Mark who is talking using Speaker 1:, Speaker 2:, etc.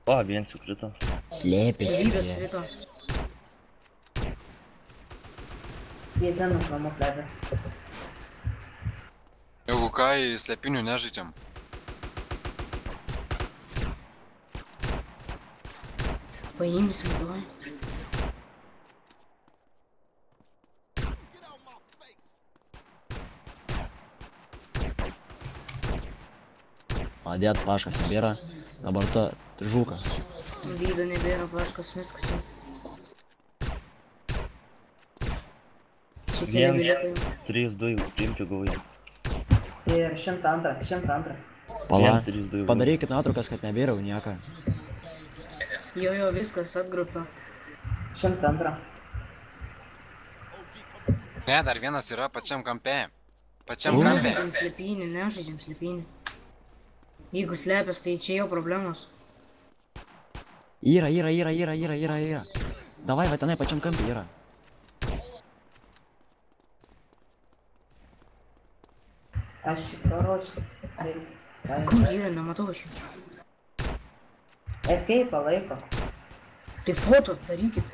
Speaker 1: O, vien sukrito.
Speaker 2: Slėpėsi.
Speaker 3: Žydas krito.
Speaker 4: Jie ten už namus leidės.
Speaker 5: Jeigu ką, į slėpinių nežaidžiam.
Speaker 3: Paimsim, davai.
Speaker 2: Padėts paškas nebėra. Dabar tu žūka.
Speaker 3: Vydo nebėra, flaškas, viskas jau. Čia keli dalykai.
Speaker 1: 3-2, priimčiau gaują.
Speaker 4: Ir 102.
Speaker 2: Pala.
Speaker 1: 3-2.
Speaker 2: Padarykit nuotraukas, kad nebėra jau nieką.
Speaker 3: Jo, viskas atgrupta.
Speaker 4: 102.
Speaker 5: Ne, dar vienas yra pačiam kampe. Pačiam kampe.
Speaker 3: Nežaidžiam slėpinį. Jeigu slėpės, tai čia jau problemos.
Speaker 2: Yra. Davai, va tenai pačiam kampė yra.
Speaker 4: Aš paruošiu.
Speaker 3: Kur yra, nematau aš jų.
Speaker 4: Escape laiko.
Speaker 3: Tai foto darykit.